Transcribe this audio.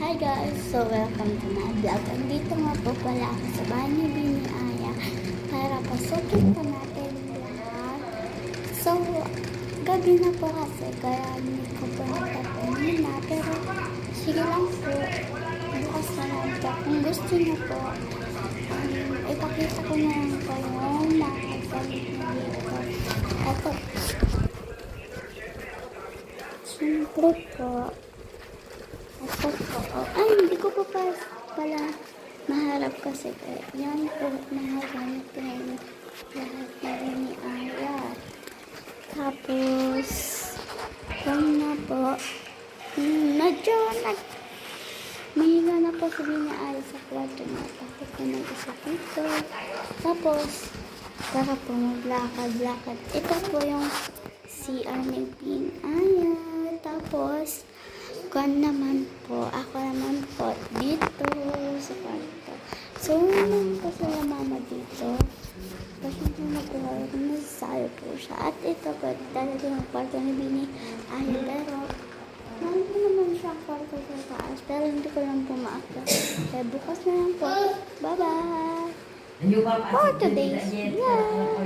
Hi guys! So welcome to my vlog. Andito nga po pala ako sa bahay ni Bini Aya para pasukin pa natin lahat. So, gabi na po kasi kaya hindi ko po natapunin na. Pero sige lang po. Bukas na lang po. Kung gusto niyo po, ipakita ko na lang po yung mga gamit na dito. Ito. Siyempre po. Ito po. Ay, hindi ko po pala maharap kasi kaya yan po nahagamit ko na yung lahat na Bini Aya. Tapos, yan na po. Medyo mahiga na po si Bini Aya sa kwarto na. Tapos ko mag-isa dito. Tapos, para po maglakad-lakad. Ito po yung CR ni Bini Aya. Tapos, ako naman po dito sa kwarto. So, naman po sila mama dito. Kasi nagkuha rin nasasayo po siya. At ito po, talaga yung kwarto ni Bini Aya. Pero, meron po naman siya kwarto sa taas. Pero hindi ko lang po maakta. Kaya bukas na lang po. Bye-bye! For today's vlog.